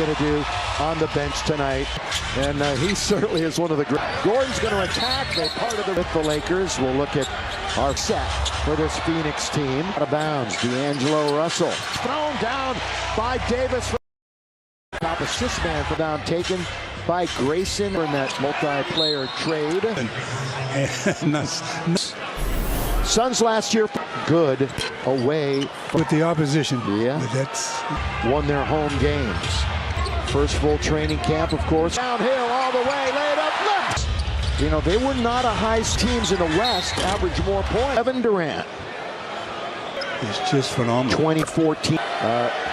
going to do on the bench tonight? And he certainly is one of the great. Gordon's going to attack. They parted with the Lakers. We'll look at our set for this Phoenix team. Out of bounds, D'Angelo Russell. Thrown down by Davis. Top assist man for down taken by Grayson in that multiplayer trade. Suns last year good away with the opposition. Yeah, but that's won their home games. First full training camp, of course. Downhill all the way, laid up left. You know, they were not a high teams in the West, average more points. Kevin Durant. It's just phenomenal. 2014,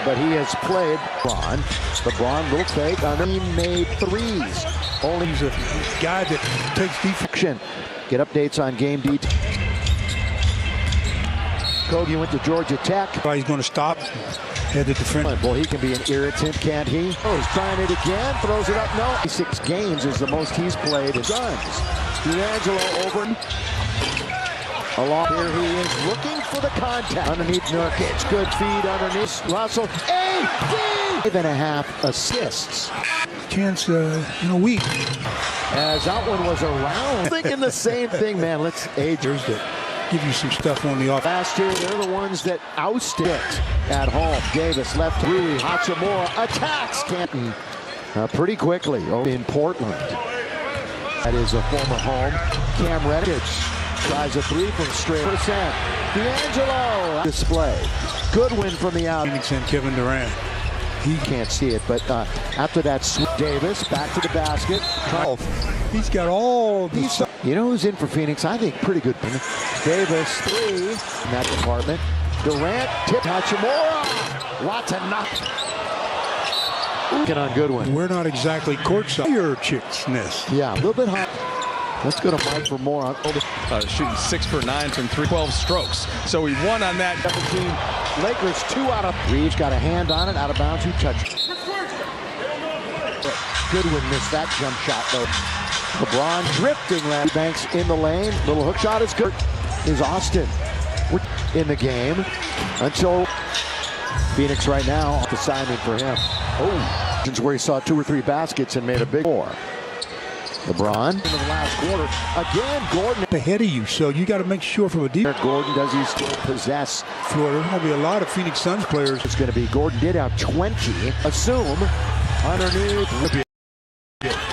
but he has played LeBron, little fake, he made threes. Only he's a guy that takes defense. Get updates on game details. Kogi went to Georgia Tech. He's going to stop. Had to defend. Well, he can be an irritant, can't he? Oh, he's trying it again, throws it up. No. 6 games is the most he's played in Suns. D'Angelo over. Along here, he is looking for the contact. Underneath Nurkic, good feed underneath Russell. 5.5 assists. Chance in a week. As Outland was around, thinking the same thing, man. Let's agers it. Give you some stuff on the off. Last year, they're the ones that ousted it at home. Davis left. Rui Hachimura attacks Canton pretty quickly in Portland. That is a former home. Cam Reddish tries a 3 from straight percent. D'Angelo display. Good win from the out. Phoenix and Kevin Durant. He can't see it, but after that, Davis back to the basket. He's got all these. You know who's in for Phoenix? I think pretty good. Davis 3 in that department. Durant tip Hachimura. Watanabe. Looking on Goodwin. We're not exactly courtside. Your chick's nest. Yeah, a little bit hot. Let's go to Mike for more on shooting 6 for 9 from 12 strokes. So he won on that. 17. Lakers 2 out of. Reeves got a hand on it, out of bounds. Who touched it? Goodwin missed that jump shot though. LeBron drifting. Larry Banks in the lane. Little hook shot is good. Is Austin in the game until Phoenix right now. Assignment for him. Oh, since where he saw 2 or 3 baskets and made a big 4. LeBron in the last quarter. Again, Gordon ahead of you, so you got to make sure from a deep. Gordon, does he still possess Florida? There's going to be a lot of Phoenix Suns players. It's going to be Gordon did have 20. Assume underneath.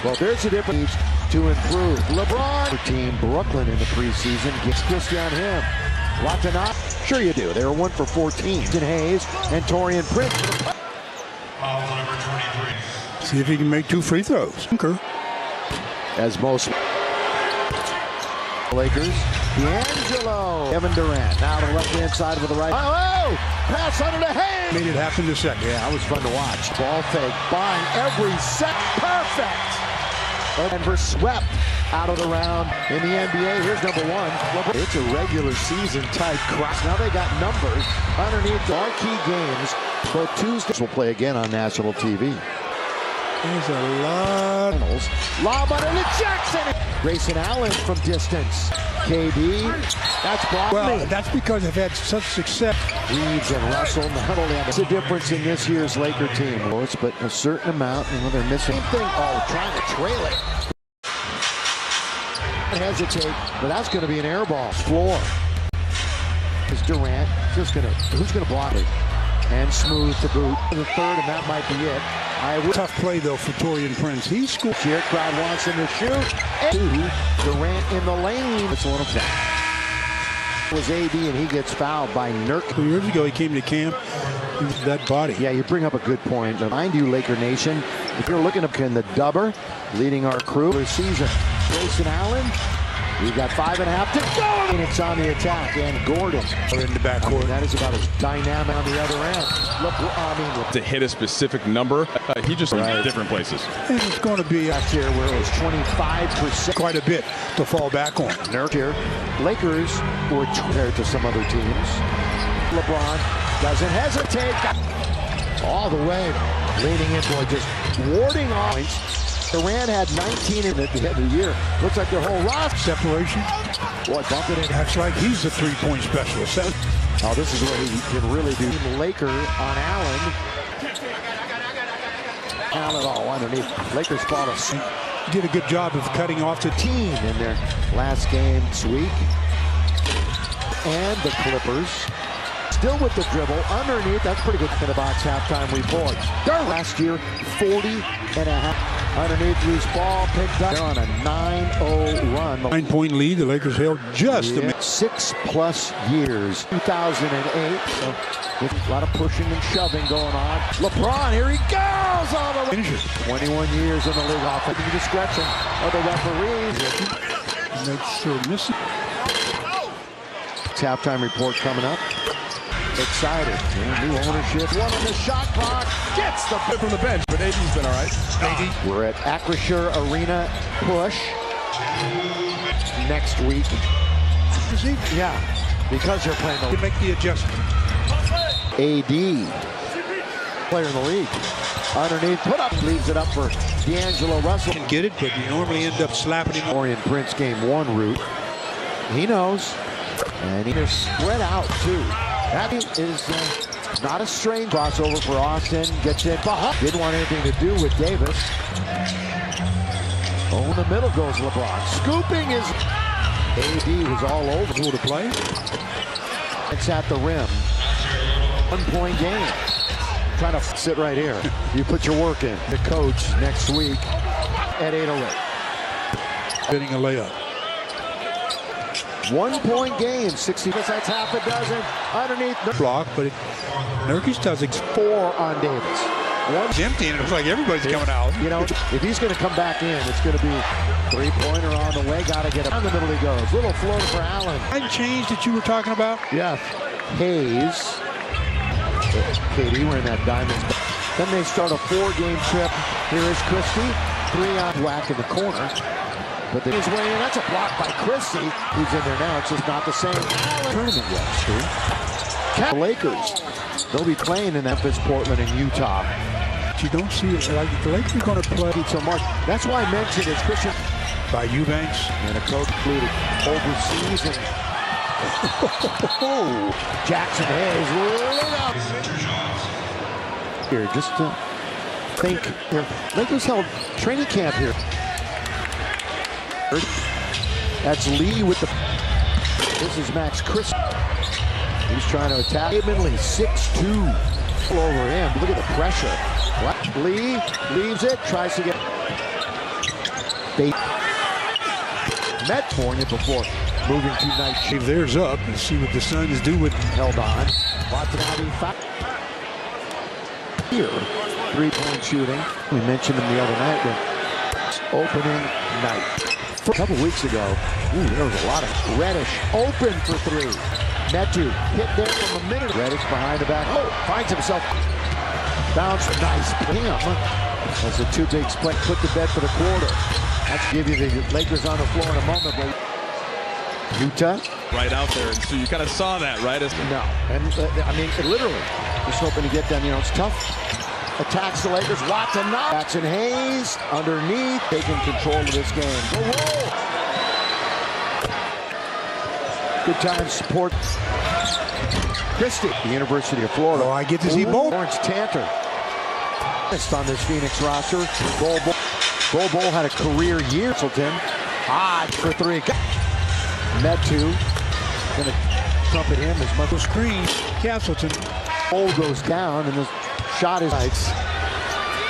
Well, there's a difference to improve. LeBron team Brooklyn in the preseason gets Christie on him. Watanabe. Sure you do. They were 1 for 14. Hayes and Torian Prince. See if he can make 2 free throws. As most Lakers, D'Angelo, Kevin Durant, now to the left-hand side with the right. Oh, pass under the Hayes. Made it happen in a second. Yeah, that was fun to watch. Ball fake, buying every set. Perfect. Denver swept out of the round in the NBA. Here's number 1. It's a regular season type cross. Now they got numbers underneath the marquee games. Both Tuesdays will play again on national TV. There's a lot. Lob underneath Jackson. Grayson Allen from distance. KD. That's blocked. Well, that's because they've had such success. Reeves and Russell not only have a difference in this year's Laker team, but a certain amount, and they're missing. Same thing. Oh, trying to trail it. Hesitate, but that's going to be an air ball. Floor. Is Durant just going to? Who's going to block it? And smooth to boot. The third, and that might be it. Tough play, though, for Torian Prince. He scored. Here, crowd wants him to shoot. Durant in the lane. It's a little foul. Was AD, and he gets fouled by Nurk. 2 years ago, he came to camp. He was that body. Yeah, you bring up a good point. Mind you, Laker Nation, if you're looking at the dubber, leading our crew for the season, Grayson Allen. We've got 5.5 to go. Phoenix on the attack, and Gordon are in the backcourt. That is about as dynamic on the other end. To hit a specific number, he just in different places. And it's going to be last year where it was 25%. Quite a bit to fall back on. Nurk here. Lakers were compared to some other teams. LeBron doesn't hesitate. All the way. Leading in, boy, just warding off points. Durant had 19 at the end of the year. Looks like their whole roster. Separation. Boy, bump it in. That's like he's the 3-point specialist. Oh, this is what he can really do. Laker on Allen. Talent all underneath. Lakers fought us. Did a good job of cutting off the team In their last game this week. And the Clippers. Still with the dribble. Underneath. That's pretty good in the box halftime report. Last year, 40.5. Underneath, loose ball, picked up. They're on a 9-0 run. 9-point lead. The Lakers held just a minute. 6+ years. 2008. So with a lot of pushing and shoving going on. LeBron, here he goes all the way. Finishes. 21 years in the league. Off at the discretion of the referees. Makes sure missing. Halftime report coming up. Excited. New ownership. One on the shot clock. Gets the Good from the bench, but AD's been all right. We're at Acrisure Arena push next week. Yeah, because they're playing To the make the adjustment. AD player in the league. Underneath, put up, leaves it up for D'Angelo Russell. Can get it, but you normally end up slapping him. Orient Prince game 1 route. He knows. And he's spread out too. That is not a strange crossover for Austin. Gets in behind. Didn't want anything to do with Davis. Oh, in the middle goes LeBron. Scooping is AD was all over. Who to play? It's at the rim. 1-point game. Trying to sit right here. You put your work in. The coach next week at 8:08. Getting a layup. 1-point game. 60. That's half a dozen. Underneath. Block, but Nurkic does it. 4 on Davis. It's empty, and it looks like everybody's coming out. You know, if he's going to come back in, it's going to be 3-pointer on the way. Got to get him. Down the middle he goes. Little floater for Allen. That change that you were talking about? Yeah. Hayes. KD wearing that diamond. Then they start a 4-game trip. Here is Christie. 3 on whack in the corner. But he's way in. That's a block by Christie. Who's in there now. It's just not the same. Allen. Tournament yet, Stu. The Lakers. They'll be playing in Memphis, Portland, and Utah. You don't see it like the Lakers are going to play So much. That's why I mentioned it's Christian by Eubanks. and a coach included overseas. And Jackson Hayes lit up. Here, just to think. Here, Lakers held training camp here. That's Lee with the. This is Max Chris. He's trying to attack. Eben Lee, 6'2". All over him. Look at the pressure. What? Lee leaves it, tries to get. They met California before moving to night. Leave theirs up and see what the Suns do with Held on. Watanabe here. 3-point shooting. We mentioned him the other night when opening night. A couple weeks ago, there was a lot of Reddish open for 3. Metu hit there from a minute. Reddish behind the back. Oh, finds himself. Bounce. Nice. As the 2 bigs play, put to bed for the quarter. That's give you the Lakers on the floor in a moment. But Utah. Right out there. And so you kind of saw that, right? No. And I mean, literally, just hoping to get them. You know, it's tough. Attacks the Lakers. Watson knock. Jackson Hayes underneath. Taking control of this game. The roll. Good time support. Christie, the University of Florida. Oh, I get to see both. Lawrence Tanter. On this Phoenix roster. Bol Bol had a career year. Hodge for 3. Metu. Going to trumpet him as much. Screen. Castleton. Bol goes down and the shot is nights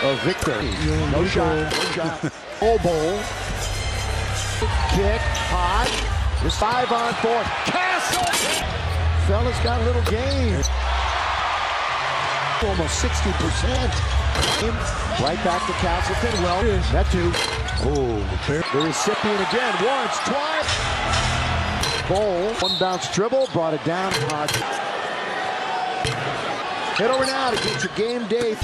of victory. No shot. No shot. Bol. Kick. Hodge. Just 5 on 4. Castle. Fellas got a little game. Almost 60%. Right back to Castleton. Well, Metu. Oh, the recipient again. Once, twice. Bol. 1 bounce dribble. Brought it down. Hodge. Head over now to get your game day.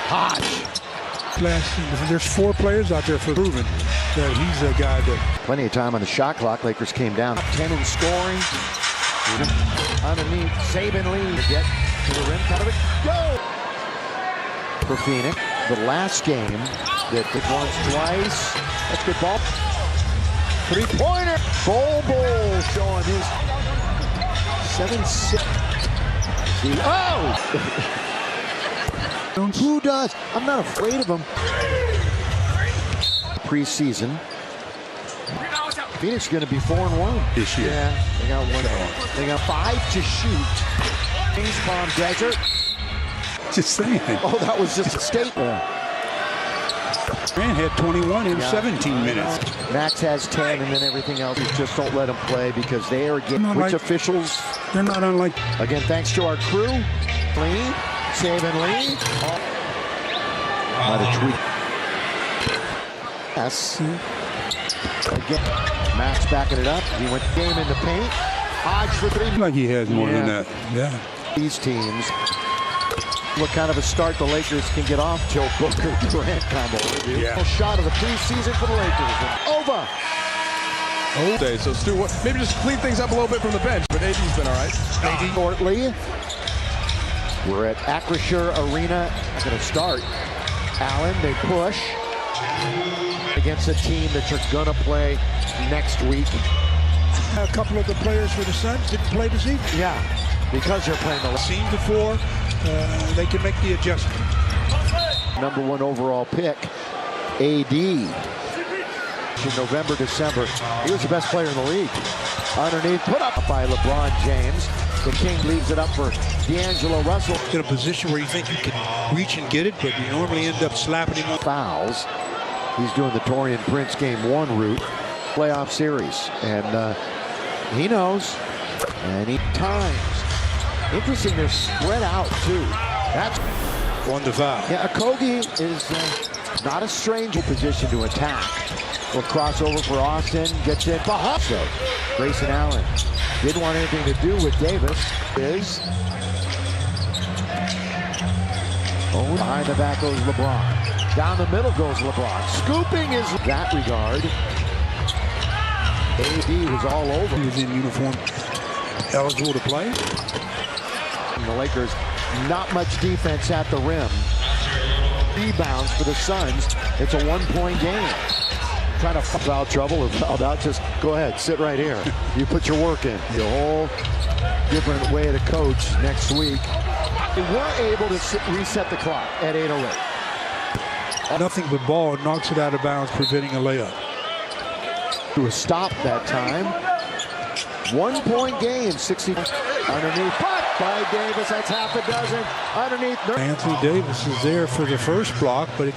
Hodge. There's 4 players out there for proving that he's a guy that. Plenty of time on the shot clock. Lakers came down 10 in scoring. Underneath, Saban Lee to get to the rim. Kind of a go for Phoenix. The last game that did once, twice. That's good ball. 3-pointer. Bol showing his 7-6. Oh! Who does? I'm not afraid of him. Preseason. Phoenix is going to be 4-1 this year. Yeah, they got one. They got 5 to shoot. Kings Palm Desert. Just saying. Oh, that was just a statement. Grant had 21 in 17 minutes. Max has 10, and then everything else. You just don't let them play because they are getting. Which officials? They're not unlike. Again, thanks to our crew. Lee, saving Lee. Might have tweaked. Yes. Again, Max backing it up. He went game in the paint. Hodge for 3. Like he has more than that. Yeah. These teams. What kind of a start the Lakers can get off. Joe Booker, Durant combo. Yeah. Shot of the preseason for the Lakers. Over. Okay, so Stu, maybe just clean things up a little bit from the bench, but AD's been all right. AD shortly. We're at Acrisure Arena. Going to start. Allen, they push against a team that you're going to play next week. A couple of the players for the Suns didn't play this evening. Yeah, because you're playing the Seen before, they can make the adjustment. number 1 overall pick, AD. In November, December, he was the best player in the league. Underneath, put up by LeBron James. The King leaves it up for D'Angelo Russell. In a position where you think you can reach and get it, but you normally end up slapping him. Fouls. He's doing the Torian Prince game 1 route. Playoff series. And he knows. Many times. Interesting, they're spread out, too. That's 1 to 5. Yeah, Okogie is not a strange position to attack. Will cross over for Austin, gets in behind. So, Grayson Allen didn't want anything to do with Davis. Behind the back goes LeBron. Down the middle goes LeBron. Scooping is that regard. AD was all over. He was in uniform, eligible to play. And the Lakers, not much defense at the rim. Rebounds for the Suns. It's a 1-point game. Trying to foul trouble or foul out, just go ahead, sit right here. You put your work in. The whole different way to coach next week. They were able to reset the clock at 8:08. Nothing but ball knocks it out of bounds, preventing a layup. To a stop that time. 1-point game, 60. Underneath, but by Davis, that's half a dozen. Underneath. Anthony Davis is there for the first block, but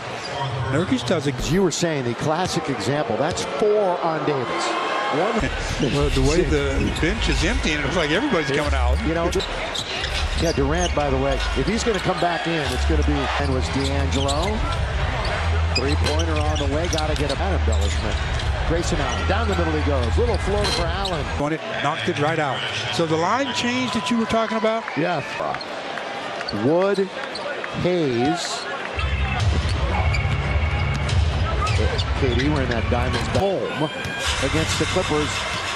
Nurkic does it. As you were saying, the classic example, that's 4 on Davis. Well, the way the bench is empty, and it looks like everybody's coming out. You know, yeah, Durant, by the way, if he's going to come back in, it's going to be, and was D'Angelo. 3-pointer on the way, got to get a bad embellishment. Grayson Allen, down the middle he goes. Little floater for Allen. On it, knocked it right out. So the line change that you were talking about? Yeah. Wood, Hayes. KD wearing that Diamonds home against the Clippers.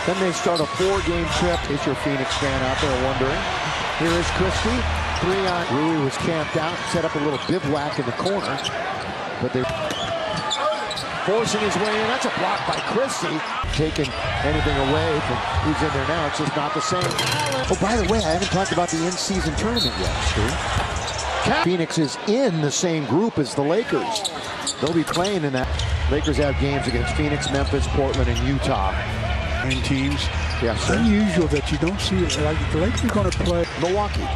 Then they start a 4-game trip. Is your Phoenix fan out there wondering? Here is Christie. 3 on. Rui was camped out, set up a little bivouac in the corner. But they're forcing his way in. That's a block by Christie. Taking anything away from who's in there now. It's just not the same. Oh, by the way, I haven't talked about the in-season tournament yet, Stu. Phoenix is in the same group as the Lakers. They'll be playing in that. Lakers have games against Phoenix, Memphis, Portland, and Utah. And teams. Yeah, It's unusual that you don't see it. Like the Lakers are going to play Milwaukee.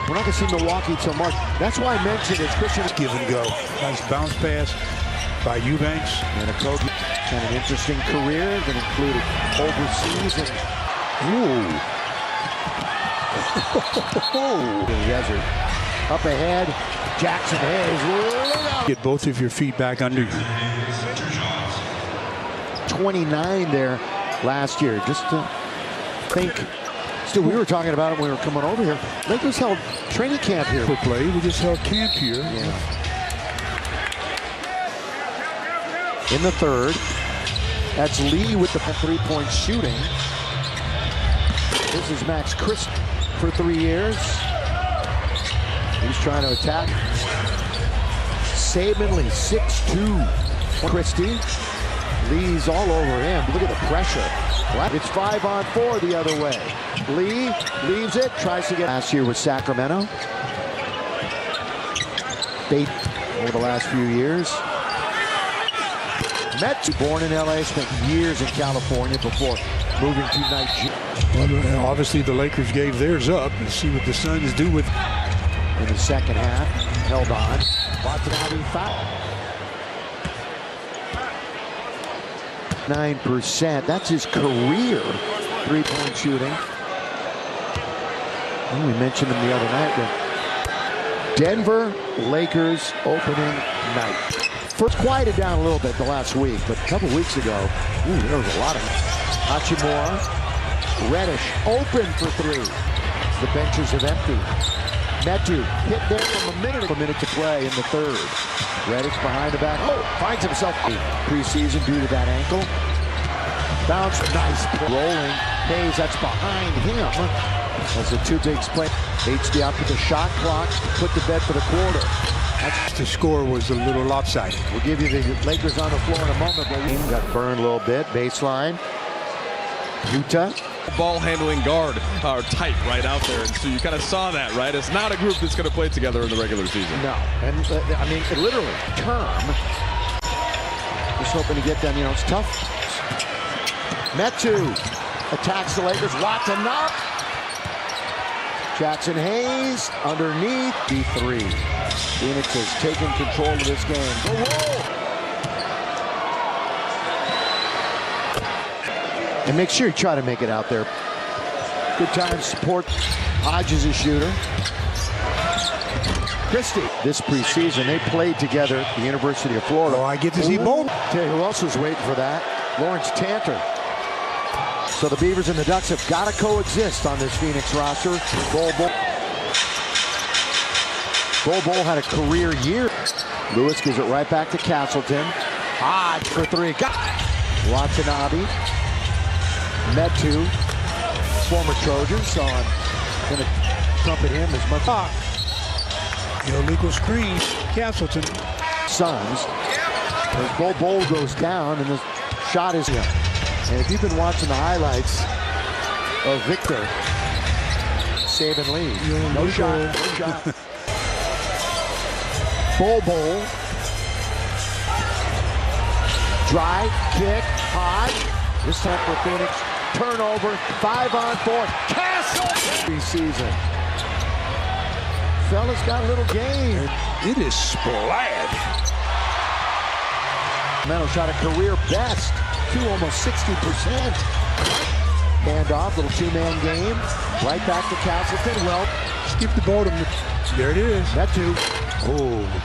We're not going to see Milwaukee till March. That's why I mentioned it's Christian. give and go. Nice bounce pass by Eubanks. And Okogie had an interesting career that included overseas and the desert. Up ahead, Jackson Hayes. Get both of your feet back under you. 29 there last year. Just to think. Still, we were talking about it when we were coming over here. Lakers held training camp here. For play, we just held camp here. Yeah. In the third, that's Lee with the 3-point shooting. This is Max Christie for 3 years. He's trying to attack. Saban Lee, 6'2". Christie. Lee's all over him. Look at the pressure. It's 5-on-4 the other way. Lee leaves it, tries to get last year with Sacramento. Bait over the last few years. Metu, born in LA, spent years in California before moving to Nigeria. Well, obviously the Lakers gave theirs up, and see what the Suns do with. In the second half, held on. Watanabe foul. 9%. That's his career three-point shooting. Well, we mentioned him the other night. Denver Lakers opening night. First quieted down a little bit the last week, but a couple weeks ago, there was a lot of Hachimura. Reddish open for three. The benches have emptied. Metu hit there from a minute to play in the third. Reddish behind the back. Finds himself preseason due to that ankle. Bounce, nice play. Rolling. Hayes, that's behind him. As the two bigs play. HD out to the shot clock. Put to bed for the quarter. The score was a little lopsided. We'll give you the Lakers on the floor in a moment. But we got burned a little bit. Baseline. Utah. Ball handling guard are tight right out there, and so you kind of saw that, right? It's not a group that's going to play together in the regular season. No, and I mean, literally, term. Just hoping to get them, it's tough. Metu attacks the Lakers. Watanabe. Jackson Hayes underneath. D3. Phoenix has taken control of this game. Go roll. And make sure you try to make it out there. Good time to support. Hodges, a shooter. Christie. This preseason, they played together at the University of Florida. Oh, I get to see both. Tell you who else was waiting for that? Lawrence Tanter. So the Beavers and the Ducks have got to coexist on this Phoenix roster. Bol Bol had a career year. Lewis gives it right back to Castleton. Hodge for three. Got Watanabe. Metu, former Trojan, so I'm going to trumpet him as much. Illegal screen, Castleton. Suns. As Bol goes down, and the shot is in. And if you've been watching the highlights of Victor, save and leave. No shot. Bol. Drive, kick, Hodge. This time for Phoenix. Turnover, 5-on-4. Castle! Preseason. Fellas got a little game. It is splash. Sacramento shot a career best. Almost 60%. Hand off, little two-man game. Right back to Castleton. Well, skip the ball to him. There it is. Metu.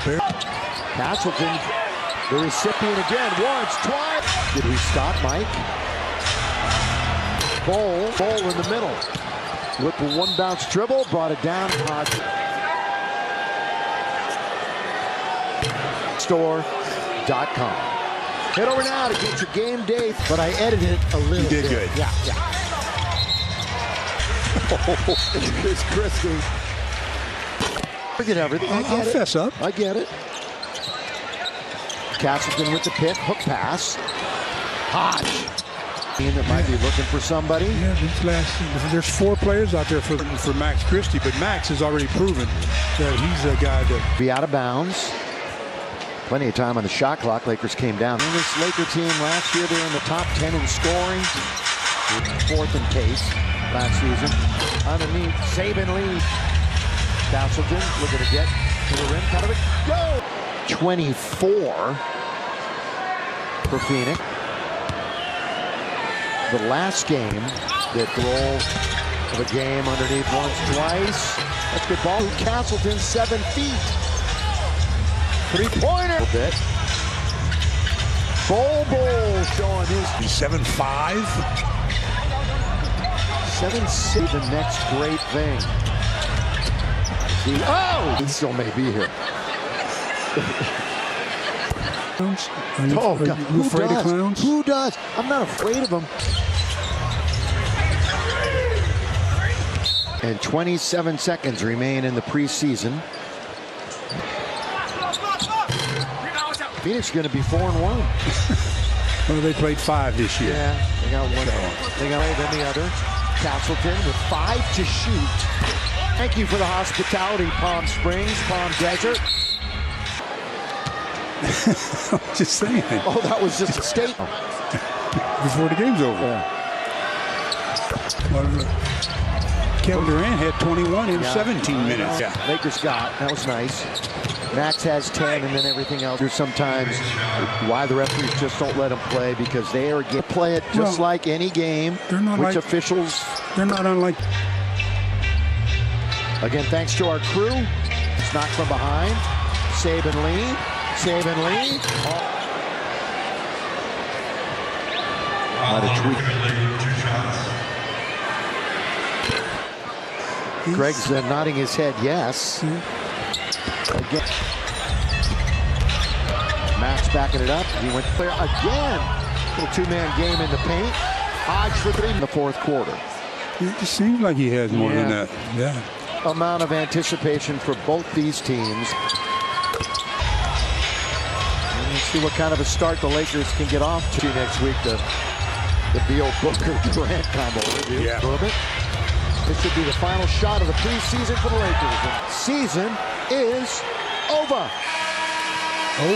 Fair. Castleton, the recipient again. Once, twice. Did we stop, Mike? Bol in the middle. With the one bounce dribble, brought it down. Store.com. Head over now to get your game day. But I edited it a little bit. You did good. Yeah. Here's Christie. Forget everything. I'll fess up. I get it. Castleton with the pick. Hook pass. Hodge. That might be looking for somebody. Yeah, there's four players out there for Max Christie, but Max has already proven that he's a guy that be out of bounds. Plenty of time on the shot clock. Lakers came down. In this Laker team last year, they were in the top 10 in scoring. Fourth in pace last season. Underneath, save and lead. Castleton looking to get to the rim. Kind of a go. 24 for Phoenix. The last game, that throw of a game underneath once, twice. That's good ball. Castleton, 7 feet. Three-pointer. A bit. Bol showing his 7'5". 7'6". The next great thing. He still may be here. Are you afraid of clowns? Who does? I'm not afraid of them. And 27 seconds remain in the preseason. Phoenix is going to be 4-1. Well, they played 5 this year. Yeah, they got one. They got then the other. Castleton with 5 to shoot. Thank you for the hospitality, Palm Springs, Palm Desert. Just saying. Oh, that was just a statement. Before the game's over. Yeah. Well, Kevin Durant had 21 in 17 minutes. Yeah. Lakers got. That was nice. Max has 10, and then everything else. There's sometimes why the referees just don't let them play, because they are play it just like any game. They're not which like officials. They're not unlike. Again, thanks to our crew. It's knocked from behind. Saban Lee. Saban Lee. Not a tweak. Greg's nodding his head yes. Again. Max backing it up. He went clear again. Little two-man game in the paint. Hodge for 3 in the fourth quarter. It just seems like he has more than that. Yeah. Amount of anticipation for both these teams. Let's see what kind of a start the Lakers can get off to next week. The Beal Booker Durant combo. Yeah. This should be the final shot of the preseason for the Lakers. The season is over.